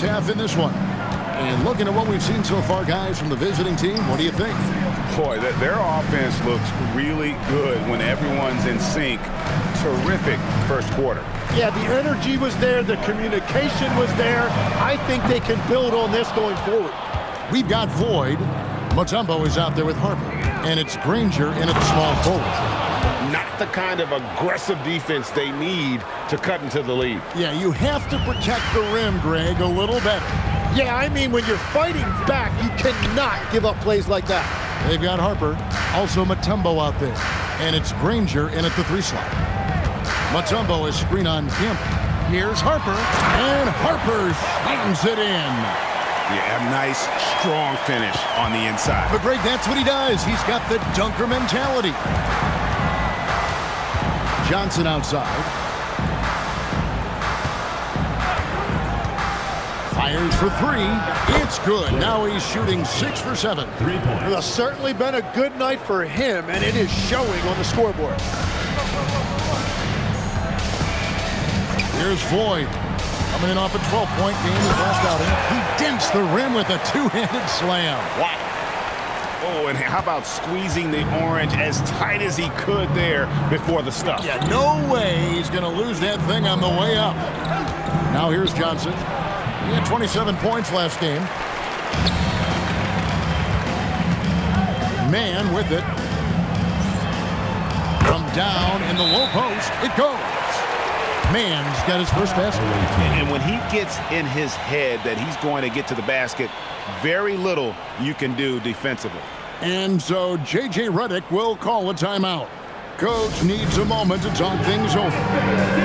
half in this one. And looking at what we've seen so far, guys, from the visiting team, what do you think? Boy, their offense looks really good when everyone's in sync. Terrific first quarter. Yeah, the energy was there. The communication was there. I think they can build on this going forward. We've got Floyd. Mutombo is out there with Harper. And it's Granger in at the small forward. Not the kind of aggressive defense they need to cut into the lead. Yeah, you have to protect the rim, Greg, a little better. Yeah, I mean, when you're fighting back, you cannot give up plays like that. They've got Harper, also Mutombo out there. And it's Granger in at the 3 slot. Mutombo is screen on Campbell. Here's Harper, and Harper slams it in. Yeah, nice, strong finish on the inside. But Greg, that's what he does. He's got the dunker mentality. Johnson outside. Fires for 3. It's good. Now he's shooting 6 for 7. 3 points. Well, it's certainly been a good night for him, and it is showing on the scoreboard. Here's Floyd. Coming in off a 12-point game his last outing. He dents the rim with a two-handed slam. Wow. Oh, and how about squeezing the orange as tight as he could there before the stuff? Yeah, no way he's going to lose that thing on the way up. Now here's Johnson. He had 27 points last game. Man with it. From down in the low post, it goes. Man's got his first basket. And when he gets in his head that he's going to get to the basket, very little you can do defensively. And so J.J. Redick will call a timeout. Coach needs a moment to talk things over.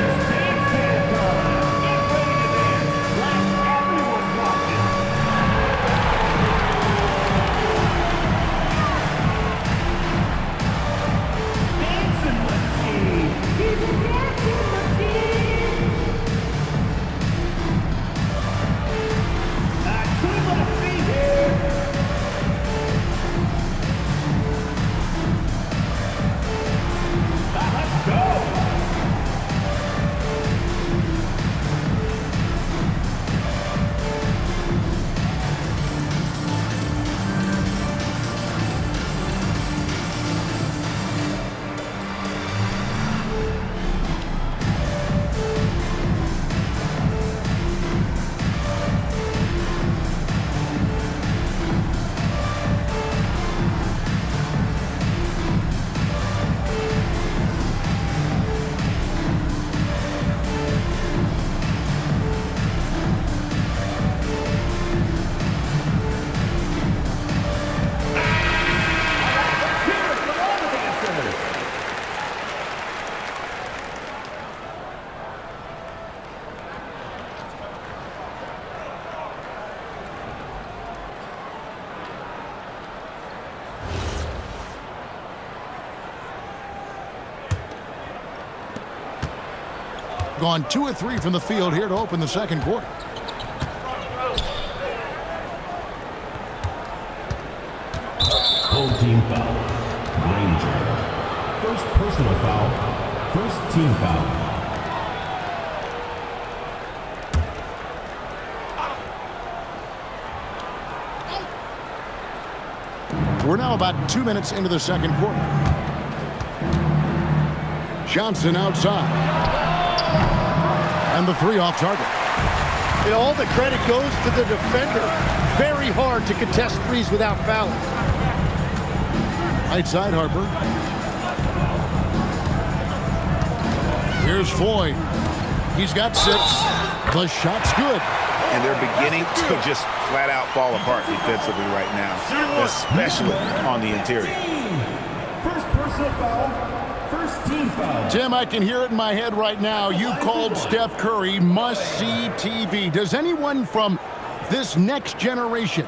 Gone 2 of 3 from the field here to open the second quarter. Full team foul. Granger. First personal foul. First team foul. We're now about 2 minutes into the second quarter. Johnson outside. And the 3 off target. And all the credit goes to the defender. Very hard to contest threes without fouling. Right side, Harper. Here's Floyd. He's got 6. The shot's good. And they're beginning to just flat out fall apart defensively right now, especially on the interior. First personal foul. First team foul. Tim, I can hear it in my head right now. You called Steph Curry must-see TV. Does anyone from this next generation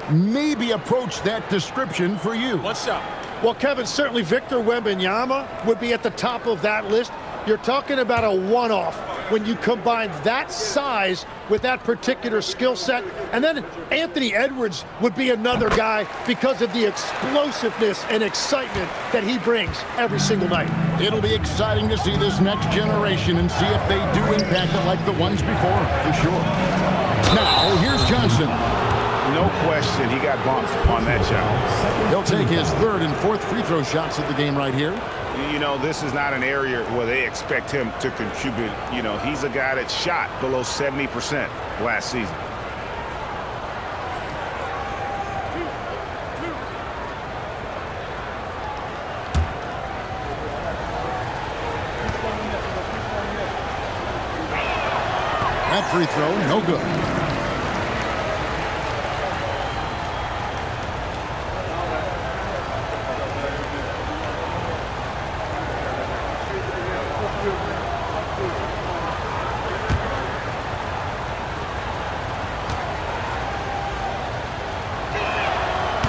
maybe approach that description for you? What's up? Well, Kevin, certainly Victor Wembanyama would be at the top of that list. You're talking about a one-off when you combine that size with that particular skill set. And then Anthony Edwards would be another guy because of the explosiveness and excitement that he brings every single night. It'll be exciting to see this next generation and see if they do impact it like the ones before, for sure. Now, Johnson. No question, he got bumped on that shot. He'll take his third and fourth free throw shots of the game right here. You know, this is not an area where they expect him to contribute. You know, he's a guy that shot below 70% last season. That free throw, no good.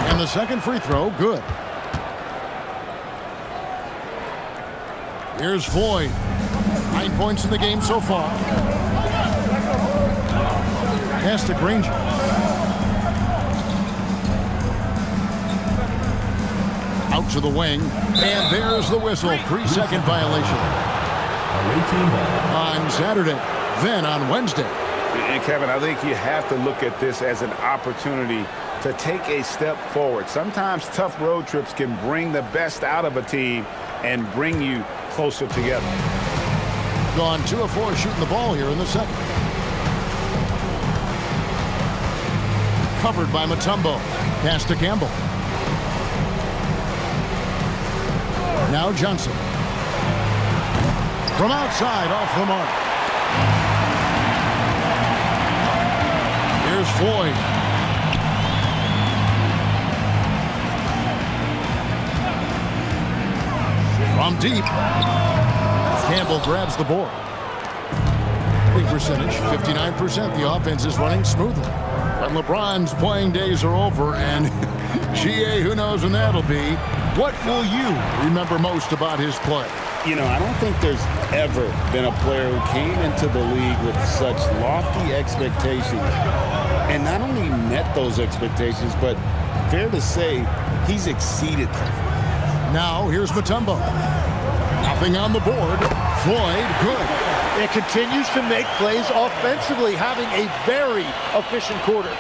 And the second free throw, good. Here's Floyd. 9 points in the game so far. Pass to Granger. Out to the wing. And there's the whistle. 3-second violation. On Saturday. Then on Wednesday. And Kevin, I think you have to look at this as an opportunity to take a step forward. Sometimes tough road trips can bring the best out of a team and bring you closer together. Gone 2 of 4 shooting the ball here in the second. Covered by Mutombo. Pass to Campbell. Now Johnson. From outside, off the mark. Here's Floyd. From deep. Campbell grabs the board. Big percentage, 59%. The offense is running smoothly. But LeBron's playing days are over, and GA, who knows when that'll be. What will you remember most about his play? You know, I don't think there's ever been a player who came into the league with such lofty expectations and not only met those expectations, but fair to say, he's exceeded them. Now, here's Mutombo. Nothing on the board. Floyd, good. It continues to make plays offensively, having a very efficient quarter.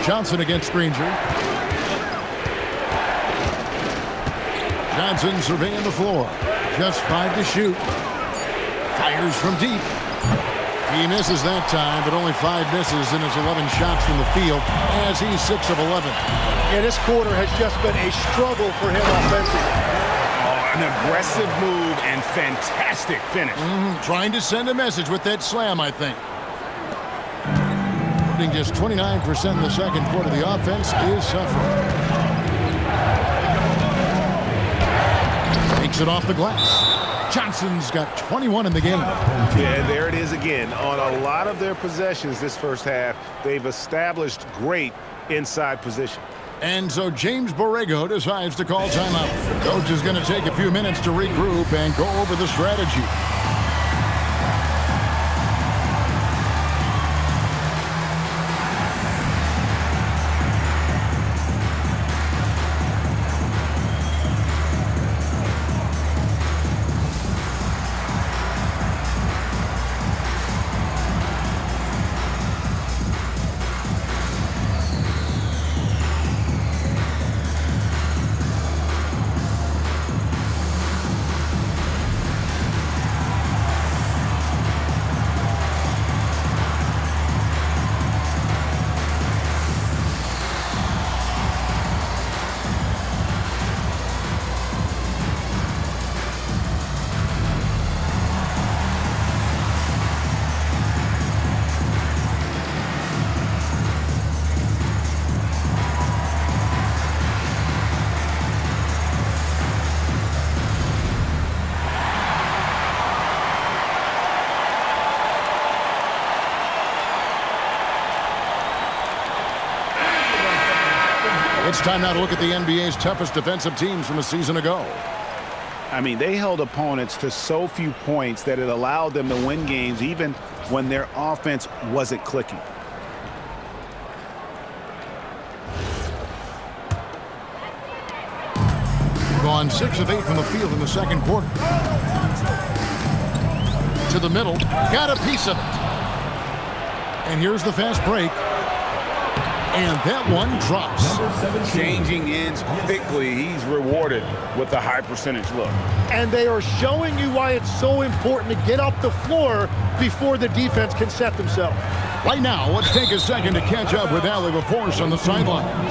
Johnson against Granger. Johnson surveying the floor. Just 5 to shoot. Fires from deep. He misses that time, but only 5 misses in his 11 shots from the field as he's 6 of 11. Yeah, this quarter has just been a struggle for him offensively. Oh, an aggressive move and fantastic finish. Trying to send a message with that slam, I think. Putting just 29% in the second quarter. The offense is suffering. Takes it off the glass. Johnson's got 21 in the game. Yeah, there it is again. On a lot of their possessions this first half, they've established great inside position. And so James Borrego decides to call timeout. Coach is going to take a few minutes to regroup and go over the strategy. It's time now to look at the NBA's toughest defensive teams from a season ago. I mean, they held opponents to so few points that it allowed them to win games even when their offense wasn't clicking. Gone 6 of 8 from the field in the second quarter. To the middle, got a piece of it. And here's the fast break. And that one drops. Changing ends quickly. He's rewarded with a high percentage look. And they are showing you why it's so important to get up the floor before the defense can set themselves. Right now, let's take a second to catch up with Allie LaForce on the sidelines.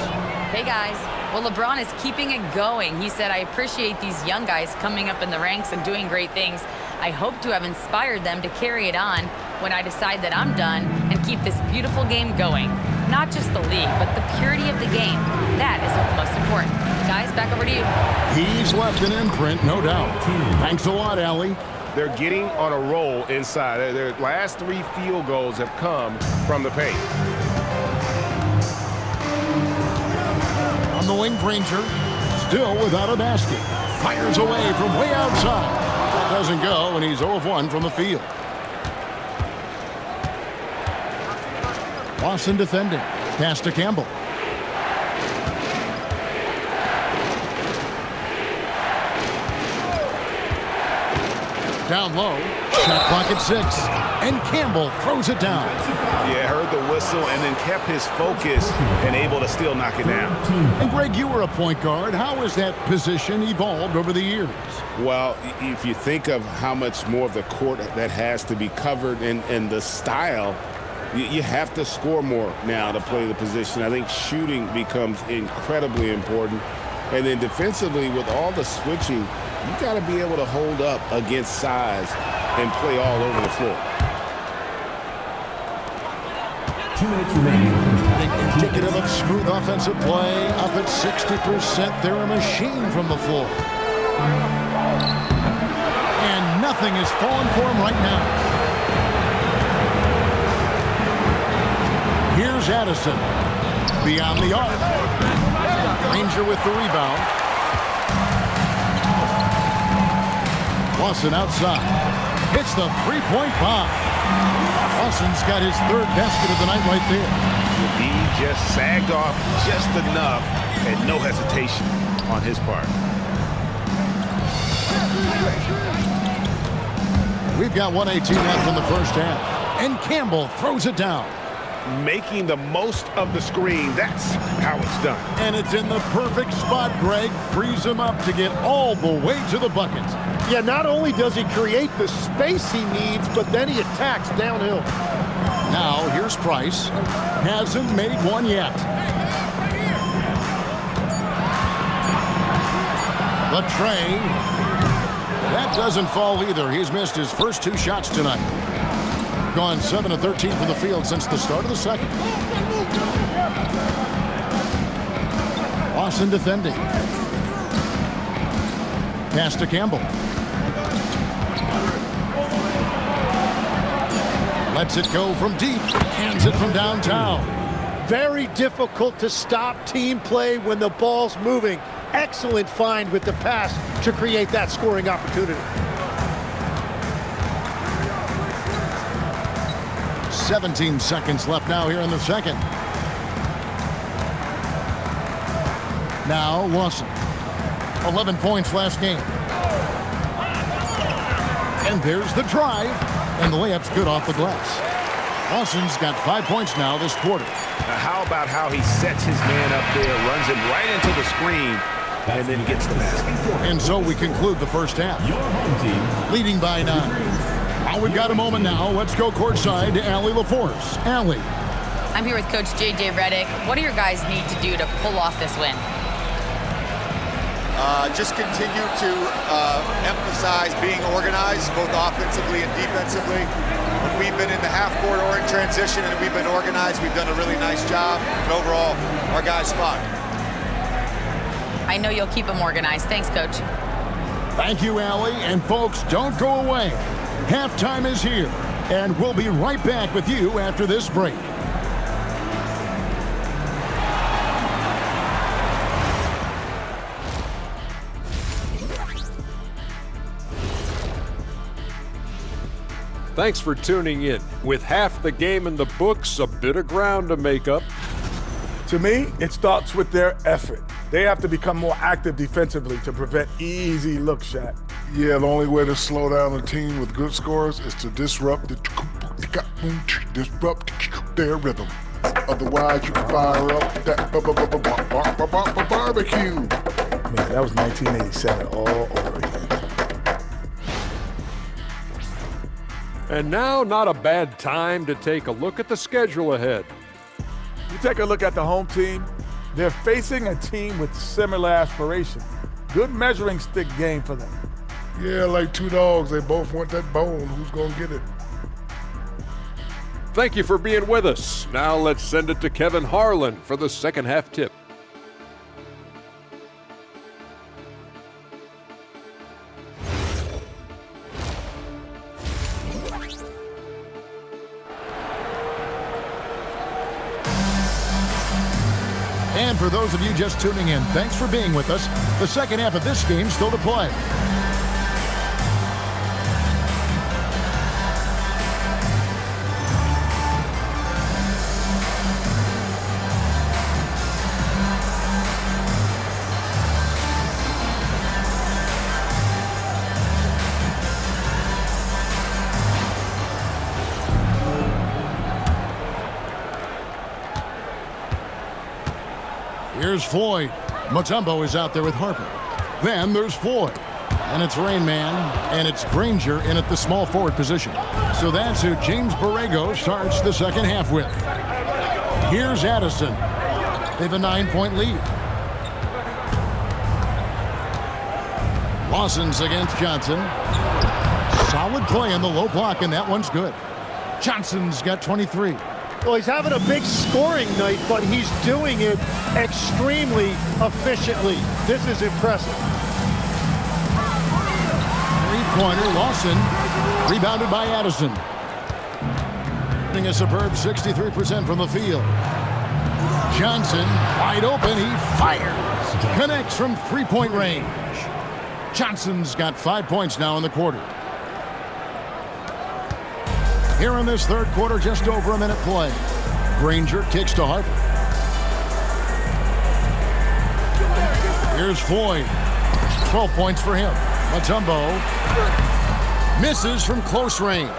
Hey, guys. Well, LeBron is keeping it going. He said, I appreciate these young guys coming up in the ranks and doing great things. I hope to have inspired them to carry it on when I decide that I'm done and keep this beautiful game going. Not just the league, but the purity of the game. That is what's most important. Guys, back over to you. He's left an imprint, no doubt. Thanks a lot, Allie. They're getting on a roll inside. Their last 3 field goals have come from the paint. On the wing, Granger, still without a basket. Fires away from way outside. That doesn't go, and he's 0 of 1 from the field. Lawson defending. Pass to Campbell. Down low. Shot clock at 6. And Campbell throws it down. Yeah, heard the whistle and then kept his focus and able to still knock it down. And Greg, you were a point guard. How has that position evolved over the years? Well, if you think of how much more of the court that has to be covered and the style, you have to score more now to play the position. I think shooting becomes incredibly important. And then defensively, with all the switching, you got to be able to hold up against size and play all over the floor. 2 minutes remaining. Indicative of smooth offensive play. Up at 60%. They're a machine from the floor. And nothing is falling for him right now. Here's Addison. Beyond the arc. Ranger with the rebound. Lawson outside. Hits the three-point bomb. Lawson's got his 3rd basket of the night right there. He just sagged off just enough and no hesitation on his part. We've got 1:18 left in the first half. And Campbell throws it down. Making the most of the screen. That's how it's done. And it's in the perfect spot, Greg. Frees him up to get all the way to the bucket. Yeah, not only does he create the space he needs, but then he attacks downhill. Now, here's Price. Hasn't made one yet. The tray. That doesn't fall either. He's missed his first 2 shots tonight. Gone 7 of 13 from the field since the start of the second. Lawson defending. Pass to Campbell. Lets it go from deep. Hands it from downtown. Very difficult to stop team play when the ball's moving. Excellent find with the pass to create that scoring opportunity. 17 seconds left now here in the second. Now Lawson. 11 points last game. And there's the drive. And the layup's good off the glass. Lawson's got 5 points now this quarter. Now how about how he sets his man up there, runs him right into the screen, and then gets the basket. And so we conclude the first half. Your home team Leading by 9. Well, we've got a moment now. Let's go courtside to Allie LaForce. Allie. I'm here with Coach J.J. Redick. What do your guys need to do to pull off this win? Just continue to emphasize being organized, both offensively and defensively. When we've been in the half-court or in transition and we've been organized, we've done a really nice job. And overall, our guys fought. I know you'll keep them organized. Thanks, Coach. Thank you, Allie. And folks, don't go away. Halftime is here, and we'll be right back with you after this break. Thanks for tuning in. With half the game in the books, a bit of ground to make up. To me, it starts with their effort. They have to become more active defensively to prevent easy look shot. Yeah, the only way to slow down a team with good scores is to disrupt their rhythm. Otherwise, you can fire up that barbecue. Man, that was 1987 all over again. And now, not a bad time to take a look at the schedule ahead. You take a look at the home team, they're facing a team with similar aspirations. Good measuring stick game for them. Yeah, like two dogs, they both want that bone. Who's gonna get it? Thank you for being with us. Now let's send it to Kevin Harlan for the second half tip. And for those of you just tuning in, thanks for being with us. The second half of this game still to play. Here's Floyd. Mutombo is out there with Harper. Then there's Floyd. And it's Rain Man, and it's Granger in at the small forward position. So that's who James Borrego starts the second half with. Here's Addison. They have a 9-point lead. Lawson's against Johnson. Solid play in the low block, and that one's good. Johnson's got 23. Well, he's having a big scoring night, but he's doing it extremely efficiently. This is impressive. Three-pointer, Lawson, rebounded by Addison. A superb 63% from the field. Johnson, wide open, he fires. Connects from three-point range. Johnson's got 5 points now in the quarter. Here in this third quarter, just over a minute play. Granger kicks to Harper. Here's Floyd. 12 points for him. Mutombo misses from close range.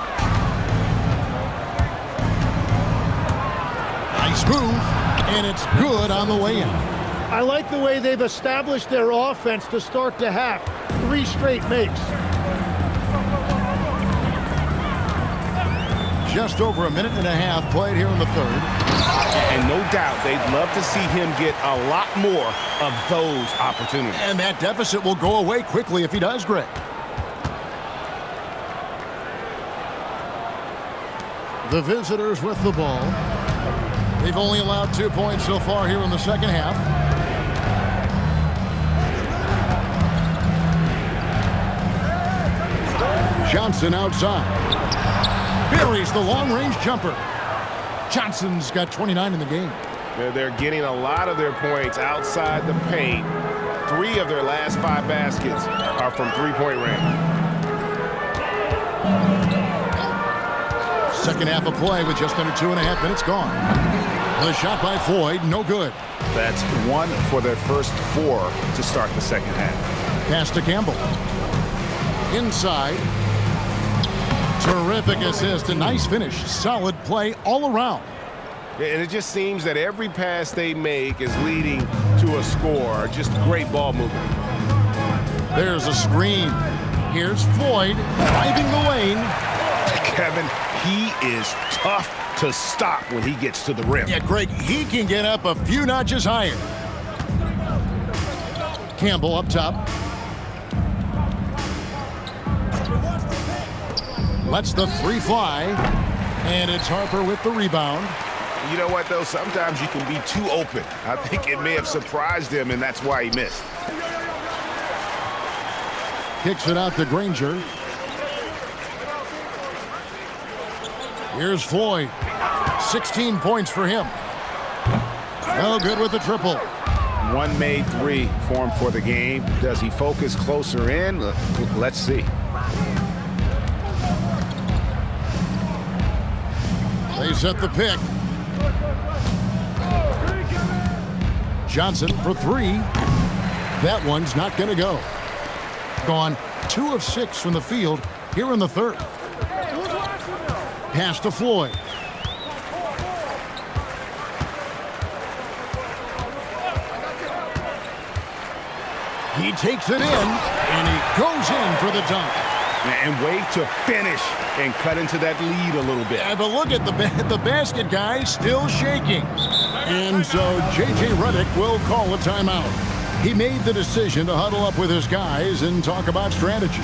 Nice move, and it's good on the way in. I like the way they've established their offense to start the half. 3 straight makes. Just over a minute and a half played here in the third. And no doubt they'd love to see him get a lot more of those opportunities. And that deficit will go away quickly if he does, Greg. The visitors with the ball. They've only allowed 2 points so far here in the second half. Johnson outside. Buries the long-range jumper. Johnson's got 29 in the game. They're getting a lot of their points outside the paint. 3 of their last 5 baskets are from three-point range. Second half of play with just under 2.5 minutes gone. The shot by Floyd, no good. That's 1 for their first 4 to start the second half. Pass to Campbell. Inside. Terrific assist, a nice finish. Solid play all around. And it just seems that every pass they make is leading to a score. Just great ball movement. There's a screen. Here's Floyd driving the lane. Kevin, he is tough to stop when he gets to the rim. Yeah, Greg, he can get up a few notches higher. Campbell up top. Lets the 3 fly, and it's Harper with the rebound. You know what, though? Sometimes you can be too open. I think it may have surprised him, and that's why he missed. Kicks it out to Granger. Here's Floyd. 16 points for him. No good with the triple. 1 made 3 for him for the game. Does he focus closer in? Let's see. They set the pick. Johnson for 3. That one's not going to go. Gone 2 of 6 from the field here in the third. Pass to Floyd. He takes it in, and he goes in for the dunk. And way to finish and cut into that lead a little bit. Yeah, but look at the basket, guys, still shaking. And so J.J. Redick will call a timeout. He made the decision to huddle up with his guys and talk about strategy.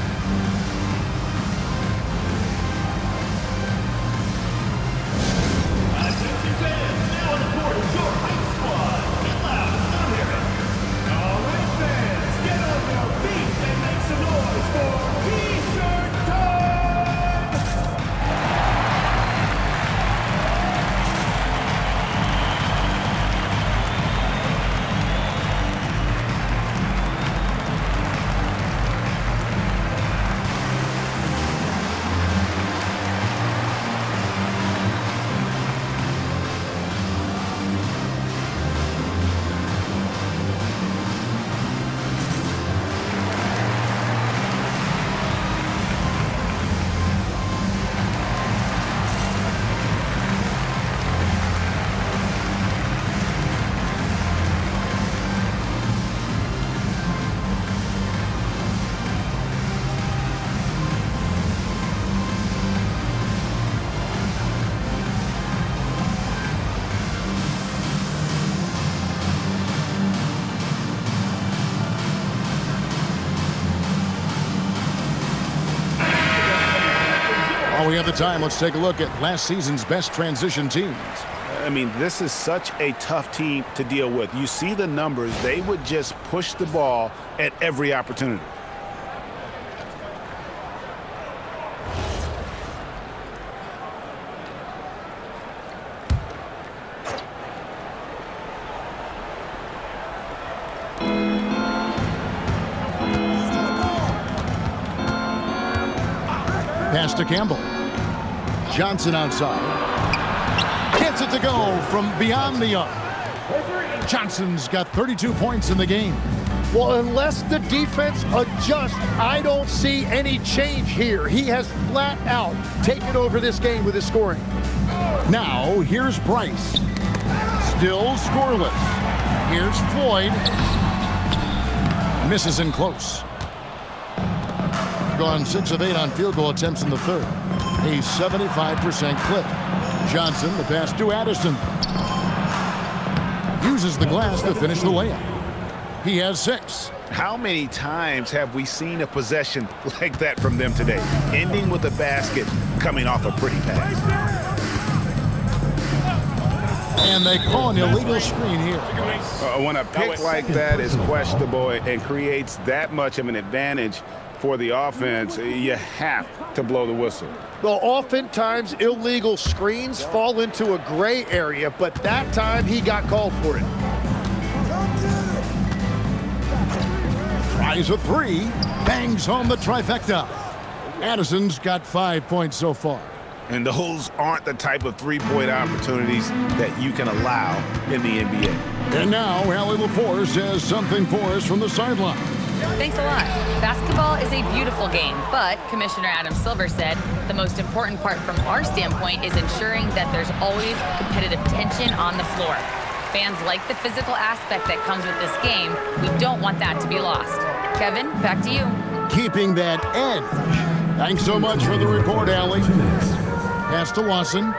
While we have the time, let's take a look at last season's best transition teams. I mean, this is such a tough team to deal with. You see the numbers. They would just push the ball at every opportunity. Pass to Campbell. Johnson outside. Gets it to go from beyond the arc. Johnson's got 32 points in the game. Well, unless the defense adjusts, I don't see any change here. He has flat out taken over this game with his scoring. Now, here's Bryce. Still scoreless. Here's Floyd. Misses in close. Gone 6 of 8 on field goal attempts in the third. A 75% clip. Johnson, the pass to Addison. Uses the glass to finish the layup. He has 6. How many times have we seen a possession like that from them today? Ending with a basket, coming off a pretty pass. And they call an illegal screen here. When a pick like that is questionable and creates that much of an advantage for the offense, you have to blow the whistle. Well, oftentimes illegal screens fall into a gray area, but that time he got called for it. Tries a 3, bangs home the trifecta. Addison's got 5 points so far. And those aren't the type of three-point opportunities that you can allow in the NBA. And now, Allie LaForce has something for us from the sideline. Thanks a lot. Basketball is a beautiful game, but Commissioner Adam Silver said the most important part from our standpoint is ensuring that there's always competitive tension on the floor. Fans like the physical aspect that comes with this game. We don't want that to be lost. Kevin, back to you. Keeping that edge. Thanks so much for the report, Allie. Pass to Lawson.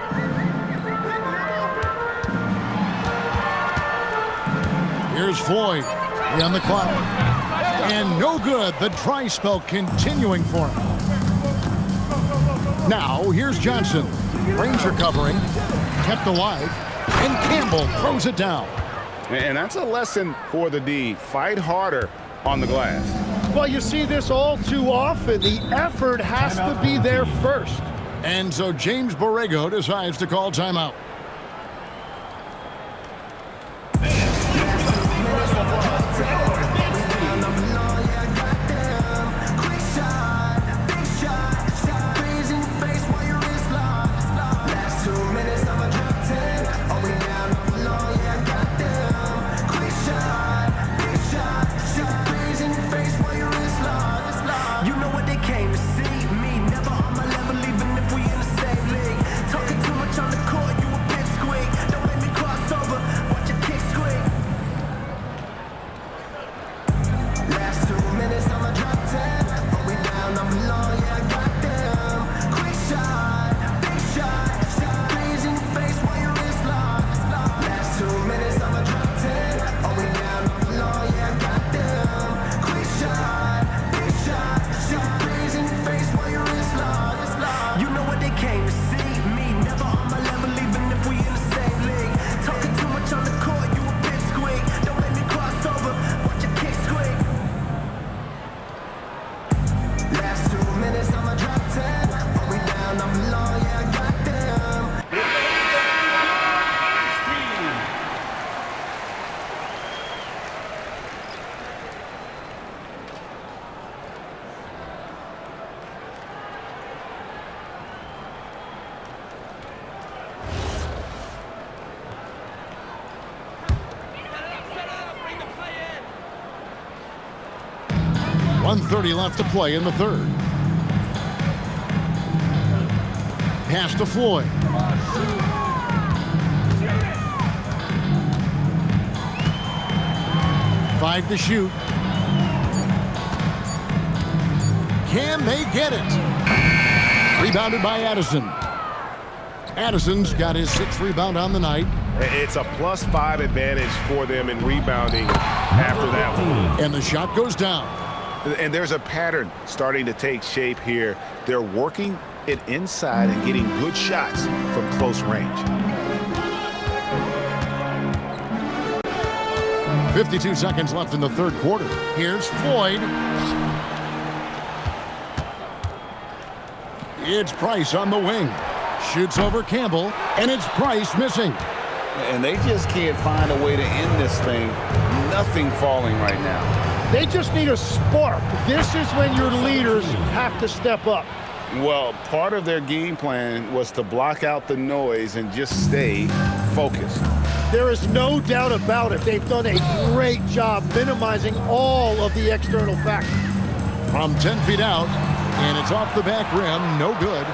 Here's Floyd. On the clock. And no good. The dry spell continuing for him. Now, here's Johnson. Ranger covering. Kept alive. And Campbell throws it down. And that's a lesson for the D. Fight harder on the glass. Well, you see this all too often. The effort has to be there first. And so James Borrego decides to call timeout. 1:30 left to play in the third. Pass to Floyd. Five to shoot. Can they get it? Rebounded by Addison. Addison's got his 6th rebound on the night. It's a +5 advantage for them in rebounding after that one. And the shot goes down. And there's a pattern starting to take shape here. They're working it inside and getting good shots from close range. 52 seconds left in the third quarter. Here's Floyd. It's Price on the wing. Shoots over Campbell, and it's Price missing. And they just can't find a way to end this thing. Nothing falling right now. They just need a spark. This is when your leaders have to step up. Well, part of their game plan was to block out the noise and just stay focused. There is no doubt about it. They've done a great job minimizing all of the external factors. From 10 feet out, and it's off the back rim. No good.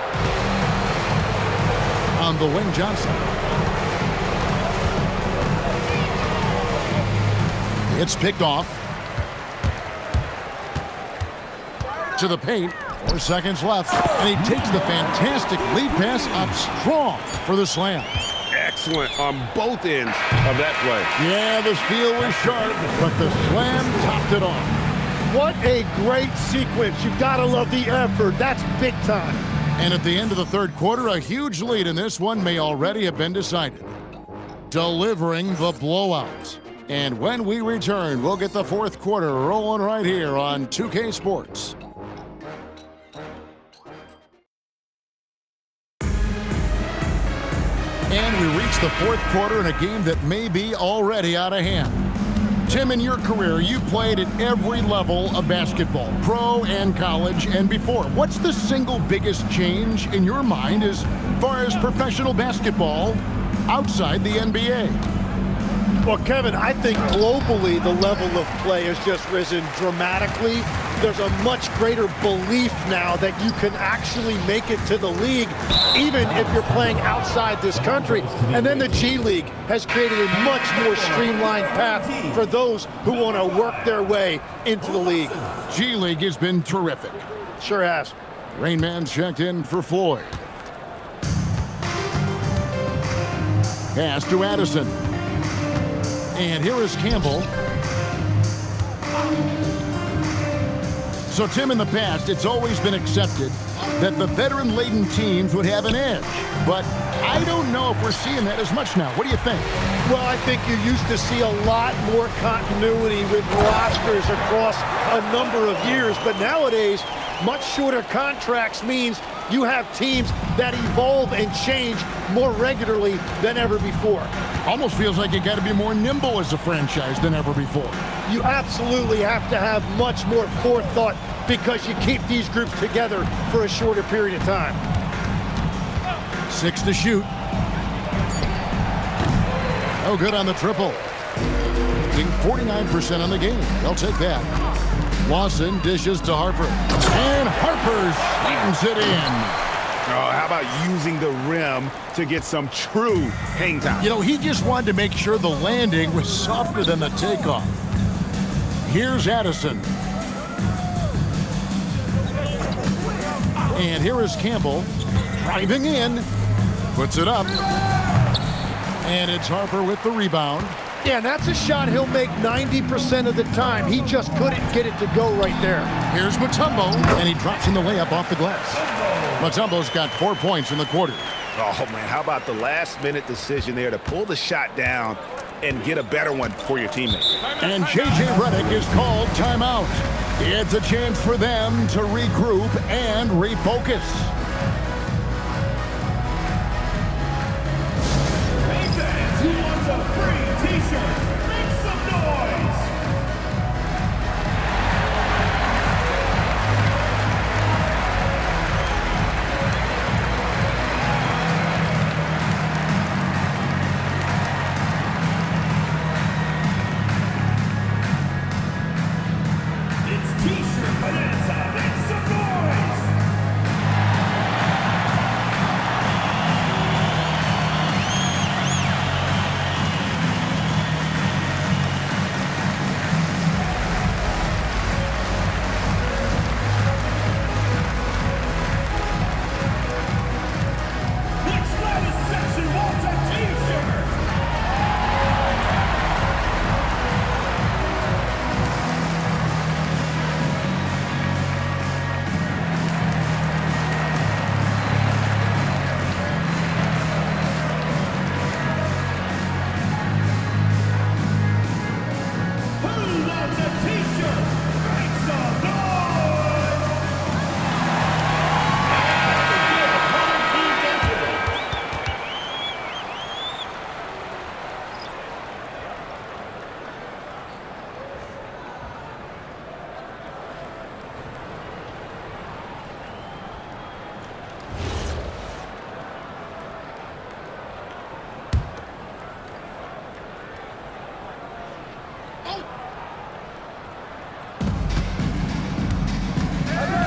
On the wing, Johnson. It's picked off. To the paint. 4 seconds left. And he takes the fantastic lead pass up strong for the slam. Excellent on both ends of that play. Yeah, the steal was sharp, but the slam topped it off. What a great sequence. You've got to love the effort. That's big time. And at the end of the third quarter, a huge lead in this one may already have been decided. Delivering the blowout. And when we return, we'll get the fourth quarter rolling right here on 2K Sports. And we reach the fourth quarter in a game that may be already out of hand. Tim, in your career, you played at every level of basketball, pro and college and before. What's the single biggest change in your mind as far as professional basketball outside the NBA? Well, Kevin, I think globally the level of play has just risen dramatically. There's a much greater belief now that you can actually make it to the league, even if you're playing outside this country. And then the G League has created a much more streamlined path for those who want to work their way into the league. G League has been terrific. Sure has. Rain Man checked in for Floyd. Pass to Addison. And here is Campbell. So, Tim, in the past, it's always been accepted that the veteran-laden teams would have an edge. But I don't know if we're seeing that as much now. What do you think? Well, I think you used to see a lot more continuity with rosters across a number of years. But nowadays, much shorter contracts means you have teams that evolve and change more regularly than ever before. Almost feels like you got to be more nimble as a franchise than ever before. You absolutely have to have much more forethought because you keep these groups together for a shorter period of time. 6 to shoot. No good on the triple. Being 49% on the game. They'll take that. Lawson dishes to Harper. And Harper slams it in. Oh, how about using the rim to get some true hang time? You know, he just wanted to make sure the landing was softer than the takeoff. Here's Addison. And here is Campbell driving in. Puts it up. And it's Harper with the rebound. Yeah, and that's a shot he'll make 90% of the time. He just couldn't get it to go right there. Here's Mutombo, and he drops in the layup off the glass. Mutombo's got 4 points in the quarter. Oh, man, how about the last-minute decision there to pull the shot down and get a better one for your teammate? And J.J. Redick is called timeout. It's a chance for them to regroup and refocus. Who wants a free t-shirt? Make some noise! It's t-shirt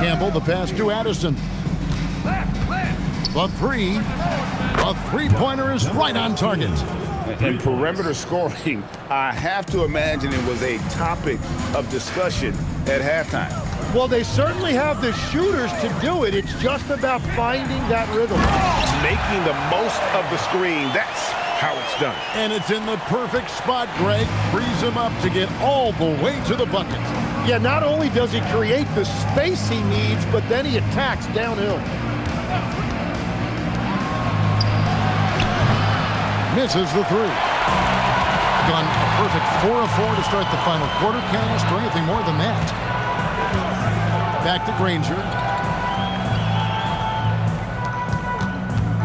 Campbell, the pass to Addison. The three-pointer is right on target. And perimeter scoring, I have to imagine it was a topic of discussion at halftime. Well, they certainly have the shooters to do it. It's just about finding that rhythm. Making the most of the screen. That's how it's done. And it's in the perfect spot, Greg. Frees him up to get all the way to the bucket. Yeah, not only does he create the space he needs, but then he attacks downhill. Misses the three. Gone a perfect 4 of 4 to start the final quarter. Can't ask for anything more than that. Back to Granger.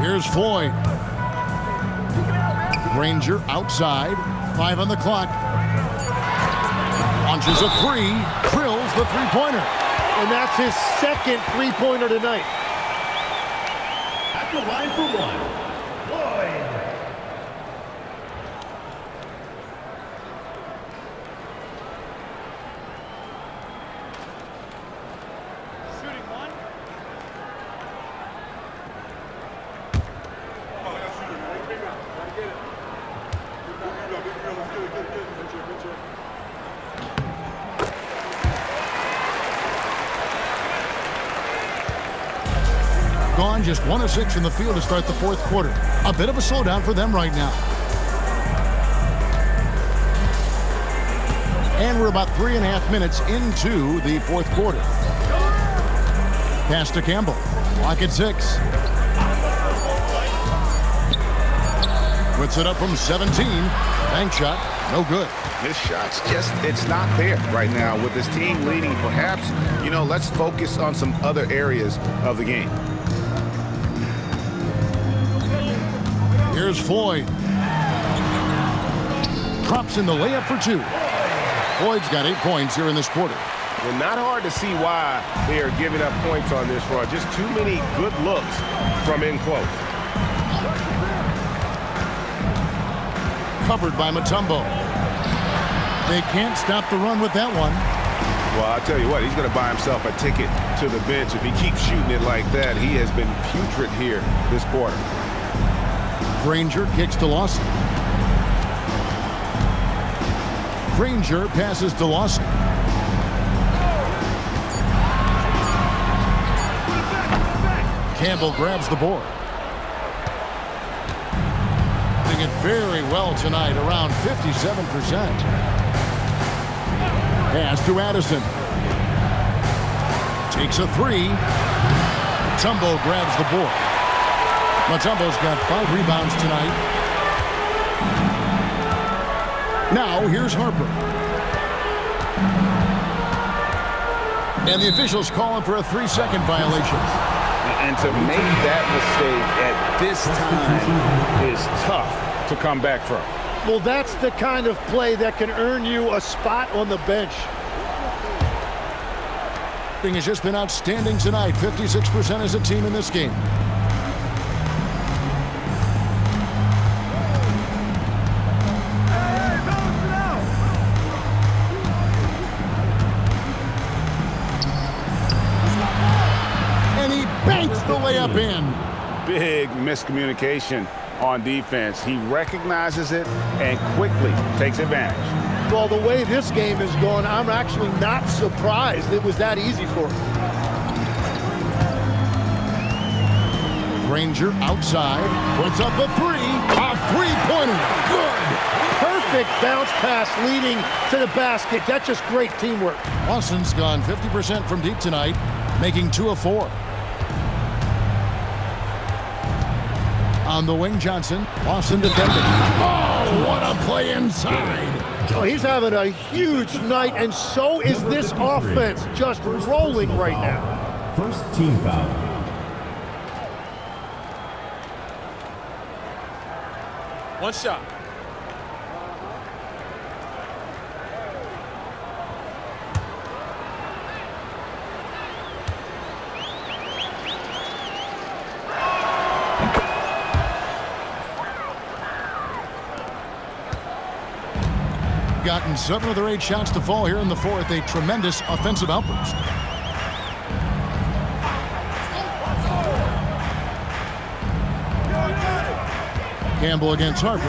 Here's Floyd. Granger outside. 5 on the clock. Launches a three. Drills the three-pointer. And that's his second three-pointer tonight. At the line for one, Floyd. Gone just 1 of 6 from the field to start the fourth quarter. A bit of a slowdown for them right now. And we're about 3.5 minutes into the fourth quarter. Pass to Campbell. Clock at 6. Puts it up from 17. Bank shot. No good. This shot's just, it's not there right now with this team leading. Perhaps, let's focus on some other areas of the game. Here's Floyd. Drops in the layup for 2. Floyd's got 8 points here in this quarter. Well, not hard to see why they are giving up points on this run. Just too many good looks from in close. Covered by Mutombo. They can't stop the run with that one. Well, I'll tell you what, he's going to buy himself a ticket to the bench. If he keeps shooting it like that, he has been putrid here this quarter. Granger kicks to Lawson. Granger passes to Lawson. Campbell grabs the board. Doing it very well tonight, around 57%. Pass to Addison. Takes a three. Mutombo grabs the board. Mutombo's got 5 rebounds tonight. Now, here's Harper. And the officials calling for a 3-second violation. And to make that mistake at this time is tough to come back from. Well, that's the kind of play that can earn you a spot on the bench. Has just been outstanding tonight. 56% as a team in this game. The layup in. Big miscommunication on defense. He recognizes it and quickly takes advantage. Well, the way this game is going, I'm actually not surprised it was that easy for him. Granger outside, puts up a three. A three-pointer. Good. Perfect bounce pass leading to the basket. That's just great teamwork. Lawson's gone 50% from deep tonight, making 2 of 4. On the wing, Johnson. Lawson defending. Oh, what a play inside. Oh, he's having a huge night, and so is this offense. Just rolling right now. First team foul. One shot. Gotten 7 of their 8 shots to fall here in the fourth. A tremendous offensive outburst. Campbell against Harper.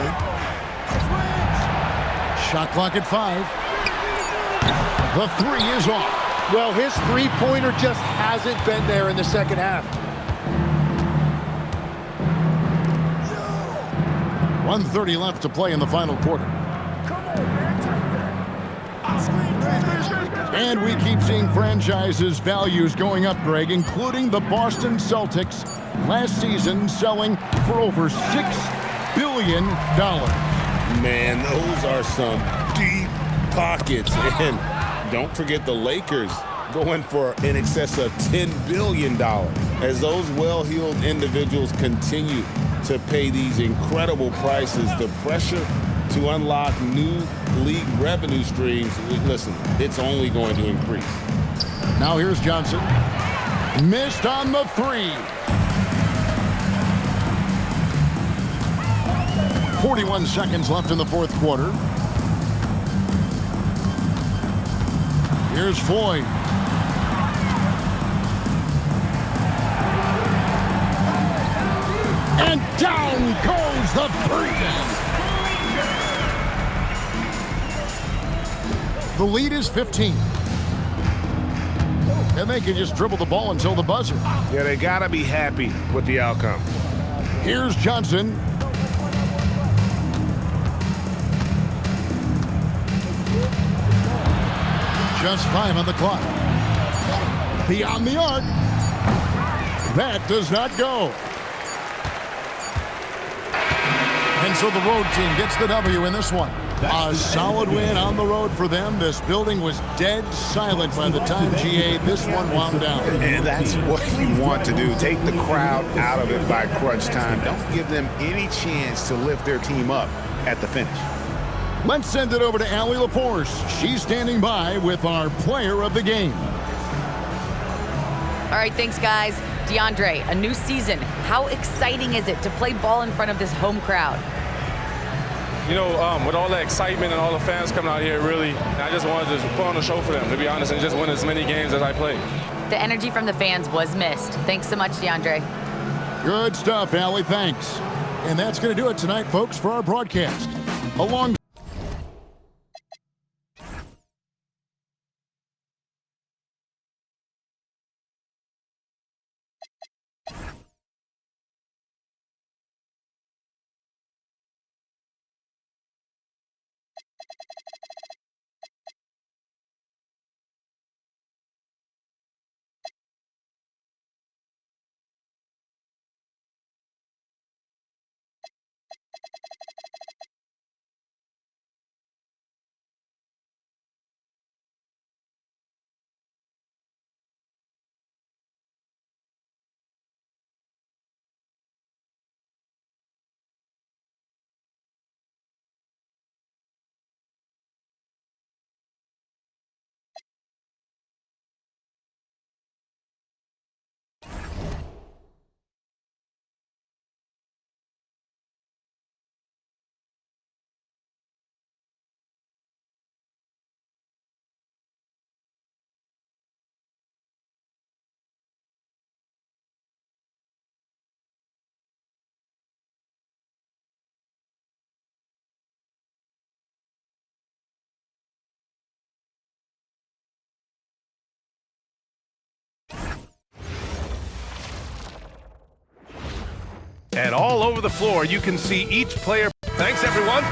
Shot clock at 5. The 3 is off. Well, his three-pointer just hasn't been there in the second half. 1:30 left to play in the final quarter. And we keep seeing franchises' values going up, Greg, including the Boston Celtics last season selling for over $6 billion. Man, those are some deep pockets. And don't forget the Lakers going for in excess of $10 billion. As those well-heeled individuals continue to pay these incredible prices, the pressure to unlock new league revenue streams, listen, it's only going to increase. Now here's Johnson. Missed on the 3. 41 seconds left in the fourth quarter. Here's Floyd. And down goes the 3. The lead is 15. And they can just dribble the ball until the buzzer. Yeah, they got to be happy with the outcome. Here's Johnson. Just 5 on the clock. Beyond the arc. That does not go. And so the road team gets the W in this one. A solid win on the road for them. This building was dead silent by the time, GA, this one wound down. And that's what you want to do. Take the crowd out of it by crunch time. Don't give them any chance to lift their team up at the finish. Let's send it over to Allie LaForce. She's standing by with our player of the game. All right, thanks, guys. DeAndre, a new season. How exciting is it to play ball in front of this home crowd? You know, with all the excitement and all the fans coming out here, really, I just wanted to put on a show for them, to be honest, and just win as many games as I play. The energy from the fans was missed. Thanks so much, DeAndre. Good stuff, Allie. Thanks. And that's going to do it tonight, folks, for our broadcast. Along And all over the floor, you can see each player. Thanks, everyone.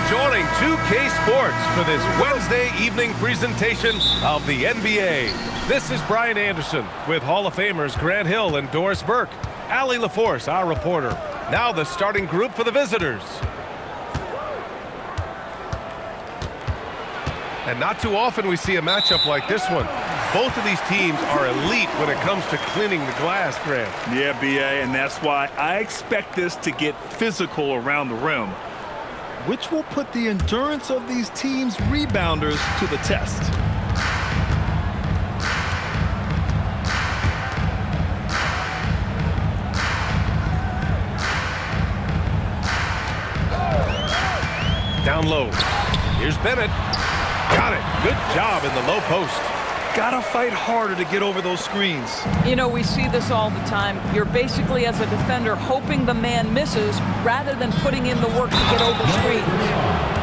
Joining 2K Sports for this Wednesday evening presentation of the NBA. This is Brian Anderson with Hall of Famers Grant Hill and Doris Burke. Allie LaForce, our reporter. Now the starting group for the visitors. And not too often we see a matchup like this one. Both of these teams are elite when it comes to cleaning the glass, Grant. Yeah, B.A., and that's why I expect this to get physical around the rim. which will put the endurance of these teams' rebounders to the test. Down low. Here's Bennett. Got it. Good job in the low post. Gotta fight harder to get over those screens. You know, we see this all the time. You're basically, as a defender, hoping the man misses rather than putting in the work to get over screens.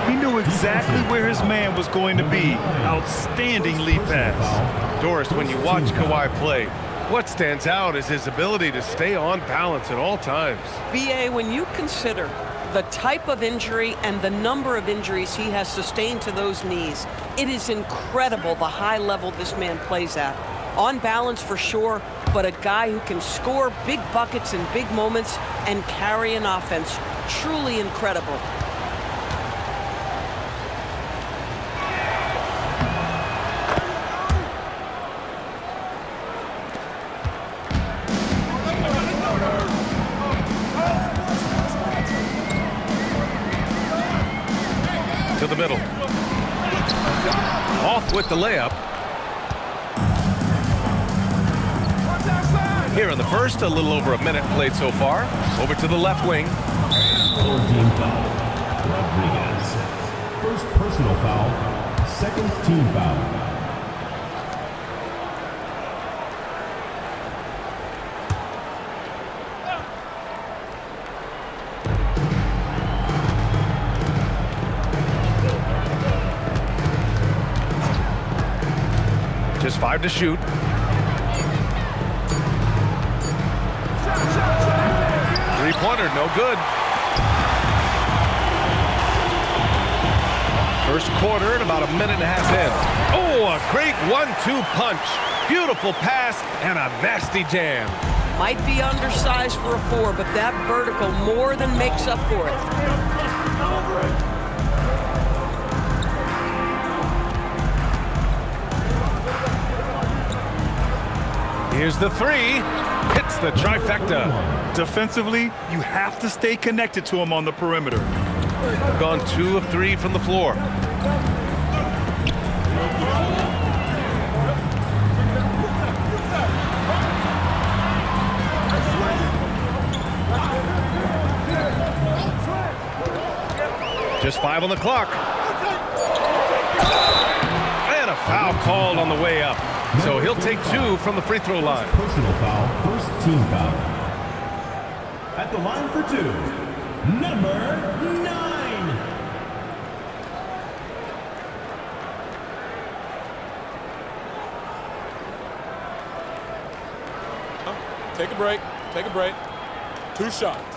He knew exactly where his man was going to be. Outstanding lead pass. Doris, when you watch Kawhi play, what stands out is his ability to stay on balance at all times. B.A., when you consider the type of injury and the number of injuries he has sustained to those knees, it is incredible the high level this man plays at. On balance for sure, but a guy who can score big buckets in big moments and carry an offense. Truly incredible. To the middle. Off with the layup. Here in the first, a little over a minute played so far. Over to the left wing. Full team foul. Rodriguez. First personal foul. Second team foul. Just 5 to shoot. Three-pointer, no good. First quarter and about a minute and a half in. Oh, a great 1-2 punch. Beautiful pass and a nasty jam. Might be undersized for a 4, but that vertical more than makes up for it. Here's the 3. Hits the trifecta. Defensively, you have to stay connected to him on the perimeter. Gone 2 of 3 from the floor. Just 5 on the clock. And a foul called on the way up. So he'll take 2 from the free throw line. Personal foul, first team foul. At the line for 2, number 9. Take a break. Take a break. 2 shots.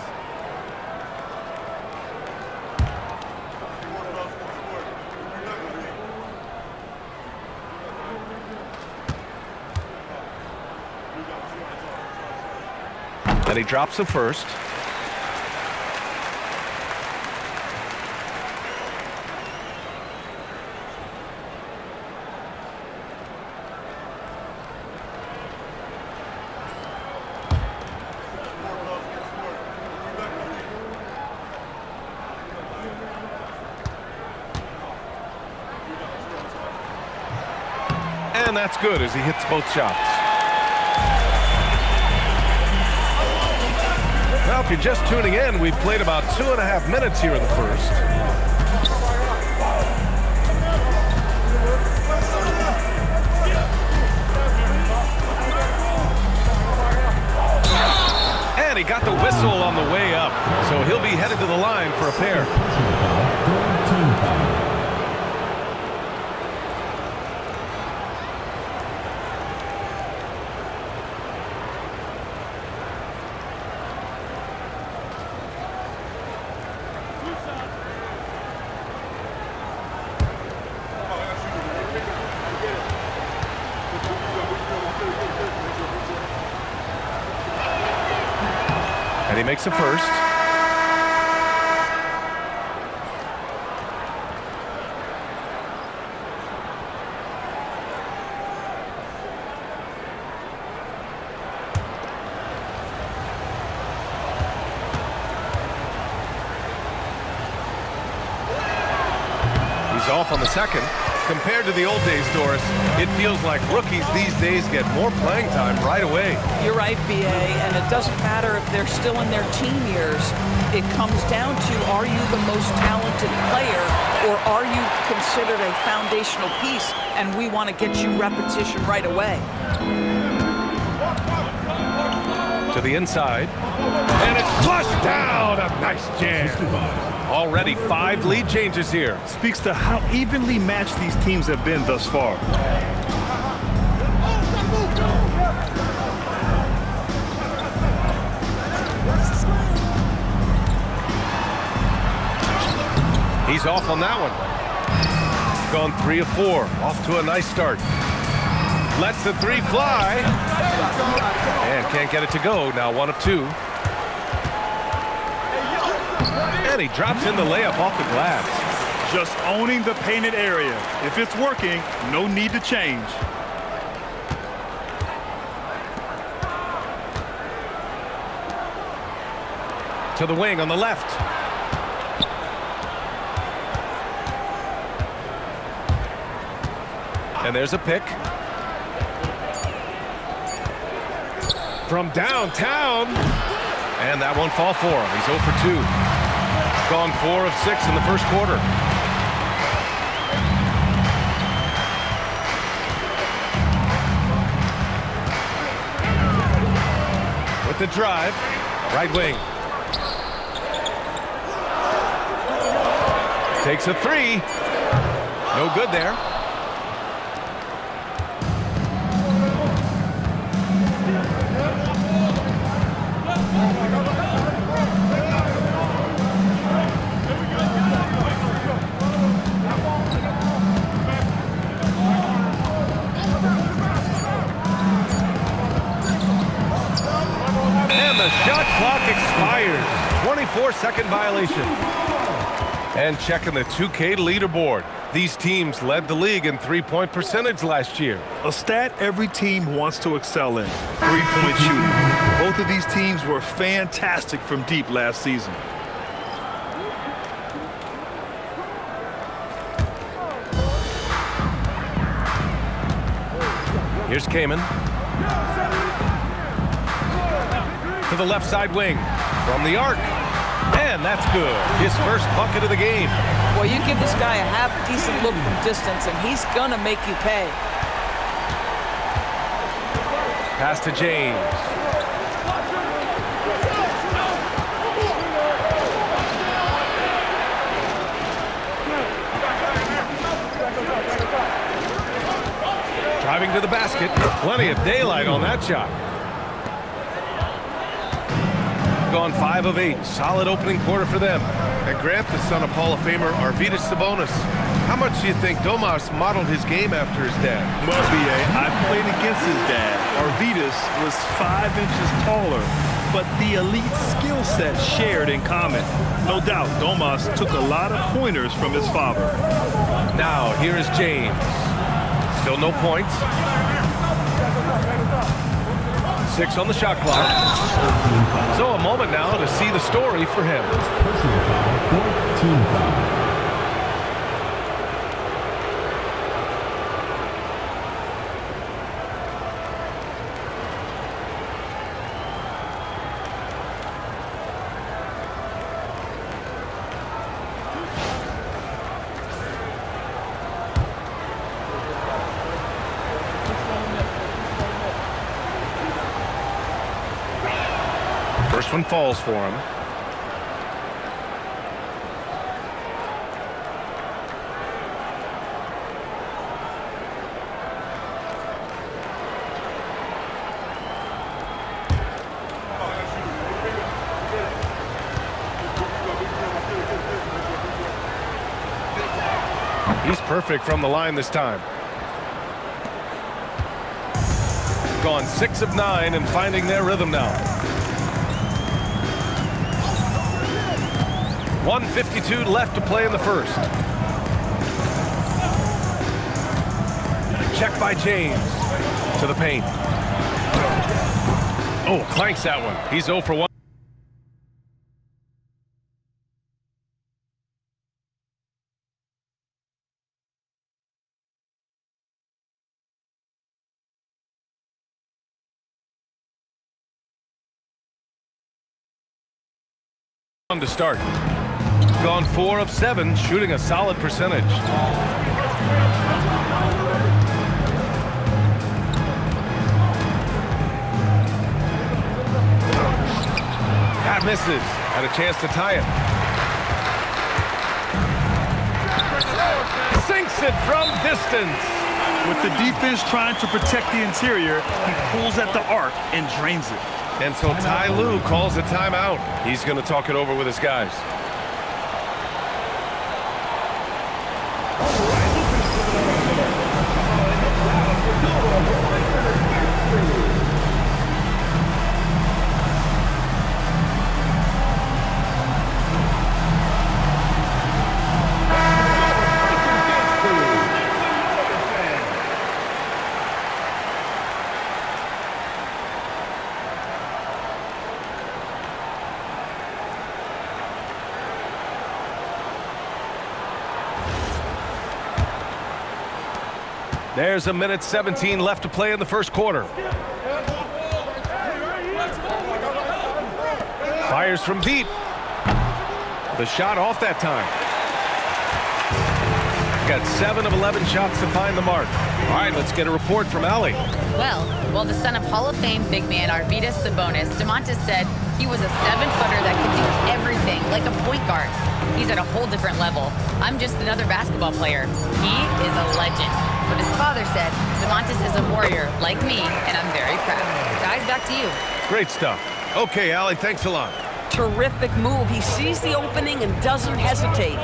And he drops the first. And that's good as he hits both shots. Well, if you're just tuning in, we've played about 2.5 minutes here in the first. And he got the whistle on the way up, so he'll be headed to the line for a pair. And he makes the first. off on the second. Compared to the old days, Doris, it feels like rookies these days get more playing time right away. You're right, B.A., and it doesn't matter if they're still in their teen years. It comes down to, are you the most talented player, or are you considered a foundational piece, and we want to get you repetition right away. To the inside, and it's flushed down. A nice jam. Already 5 lead changes here. Speaks to how evenly matched these teams have been thus far. He's off on that one. Gone 3 of 4. Off to a nice start. Lets the 3 fly. And can't get it to go. Now 1 of 2. And he drops in the layup off the glass. Just owning the painted area. If it's working, no need to change. To the wing on the left. And there's a pick. From downtown. And that won't fall for him. He's 0 for 2. Gone 4 of 6 in the first quarter. With the drive, right wing. Takes a 3. No good there. The shot clock expires. 24-second violation. And checking the 2K leaderboard. These teams led the league in three-point percentage last year. A stat every team wants to excel in: three-point shooting. Both of these teams were fantastic from deep last season. Here's Kamen. To the left side wing. From the arc. And that's good. His first bucket of the game. Well, you give this guy a half-decent look from distance, and he's going to make you pay. Pass to James. Driving to the basket. Plenty of daylight on that shot. Gone 5 of 8. Solid opening quarter for them. And Grant, the son of Hall of Famer Arvydas Sabonis. How much do you think Domas modeled his game after his dad? Well, B.A., I played against his dad. Arvydas was 5 inches taller, but the elite skill set shared in common. No doubt, Domas took a lot of pointers from his father. Now, here is James. Still no points. 6 on the shot clock. So a moment now to see the story for him. Personal foul, 14 foul. First one falls for him. He's perfect from the line this time. Gone 6 of 9 and finding their rhythm now. 1:52 left to play in the first. Check by James to the paint. Oh, clanks that one. He's 0 for 1. To start. Gone 4 of 7, shooting a solid percentage. That misses. Had a chance to tie it. Sinks it from distance. With the defense trying to protect the interior, he pulls at the arc and drains it. And so Ty Lue calls a timeout. He's going to talk it over with his guys. There's a minute 17 left to play in the first quarter. Fires from deep. The shot off that time. Got 7 of 11 shots to find the mark. All right, let's get a report from Allie. Well, the son of Hall of Fame big man Arvydas Sabonis, DeMontis said he was a 7-footer that could do everything, like a point guard. He's at a whole different level. I'm just another basketball player. He is a legend. But his father said, DeMontis is a warrior like me, and I'm very proud. Guys, back to you. Great stuff. Okay, Allie, thanks a lot. Terrific move. He sees the opening and doesn't hesitate.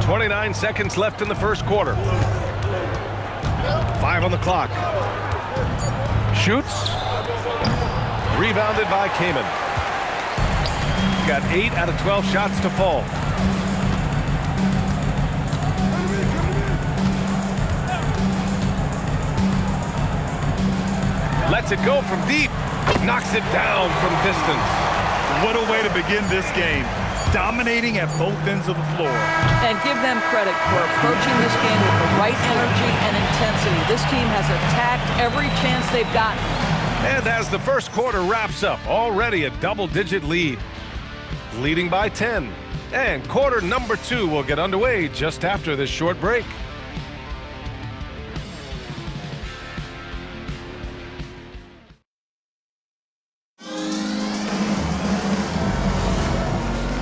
29 seconds left in the first quarter. 5 on the clock. Shoots. Rebounded by Kamen. Got 8 out of 12 shots to fall. Lets it go from deep. Knocks it down from distance. What a way to begin this game. Dominating at both ends of the floor. And give them credit for approaching this game with the right energy and intensity. This team has attacked every chance they've gotten. And as the first quarter wraps up, already a double-digit lead. Leading by 10. And quarter number 2 will get underway just after this short break.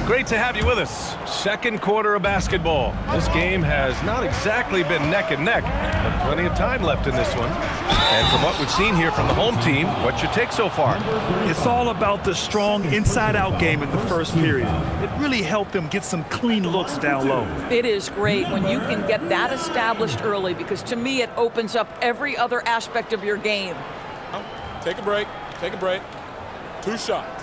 Great to have you with us. Second quarter of basketball. This game has not exactly been neck and neck, but plenty of time left in this one. And from what we've seen here from the home team, what's your take so far? It's all about the strong inside-out game in the first period. It really helped them get some clean looks down low. It is great when you can get that established early, because to me it opens up every other aspect of your game. Take a break. Take a break. 2 shots.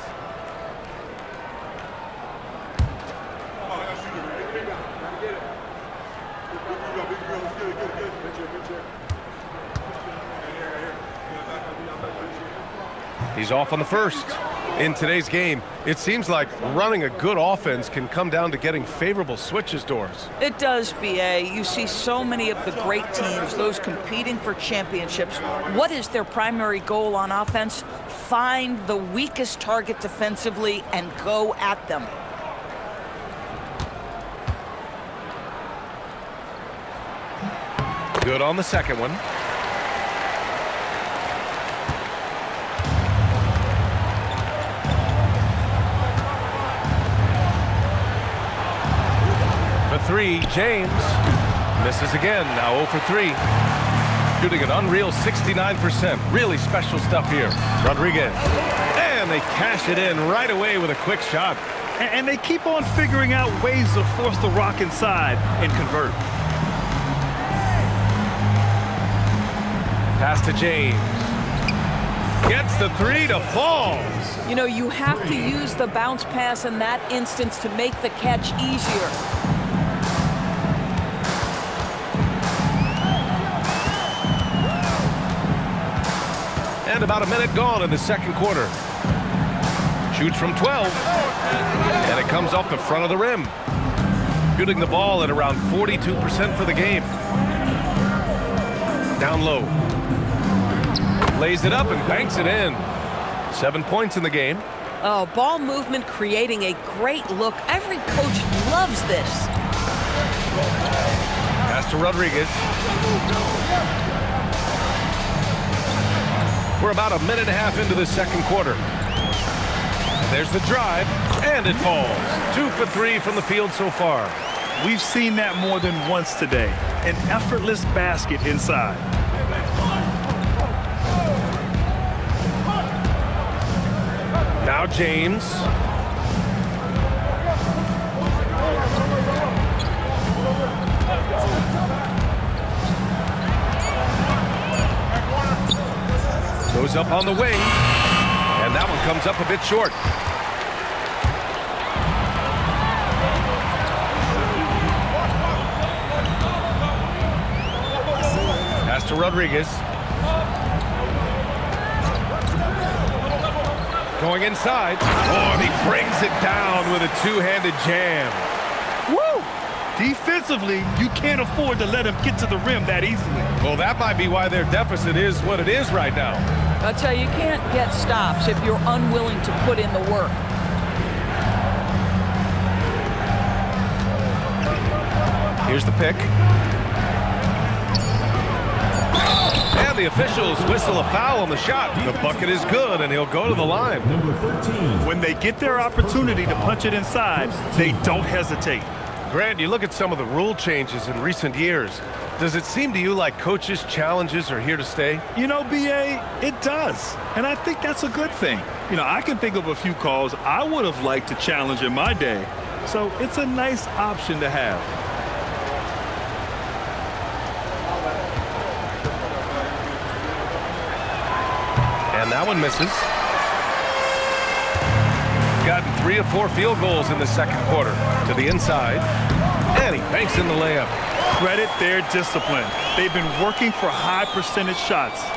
He's off on the first. In today's game, it seems like running a good offense can come down to getting favorable switches, Doors. It does, B.A. You see so many of the great teams, those competing for championships. What is their primary goal on offense? Find the weakest target defensively and go at them. Good on the second one. For 3, James misses again. Now 0 for 3. Shooting an unreal 69%. Really special stuff here. Rodriguez. And they cash it in right away with a quick shot. And they keep on figuring out ways to force the rock inside and convert. Pass to James. Gets the 3 to fall. You know, you have to use the bounce pass in that instance to make the catch easier. And about a minute gone in the second quarter. Shoots from 12. And it comes off the front of the rim. Shooting the ball at around 42% for the game. Down low. Lays it up and banks it in. 7 points in the game. Oh, ball movement creating a great look. Every coach loves this. Pass to Rodriguez. We're about a minute and a half into the second quarter. And there's the drive, and it falls. 2 for 3 from the field so far. We've seen that more than once today. An effortless basket inside. Now James. Goes up on the wing. And that one comes up a bit short. Pass to Rodriguez. Going inside. Oh, and he brings it down with a two-handed jam. Woo! Defensively, you can't afford to let him get to the rim that easily. Well, that might be why their deficit is what it is right now. I'll tell you, you can't get stops if you're unwilling to put in the work. Here's the pick. And the officials whistle a foul on the shot. The bucket is good, and he'll go to the line. Number 13. When they get their opportunity to punch it inside, they don't hesitate. Grant, you look at some of the rule changes in recent years. Does it seem to you like coaches' challenges are here to stay? You know, B.A., it does. And I think that's a good thing. You know, I can think of a few calls I would have liked to challenge in my day. So it's a nice option to have. And that one misses. Gotten 3 of 4 field goals in the second quarter. To the inside. And he banks in the layup. Credit their discipline. They've been working for high percentage shots.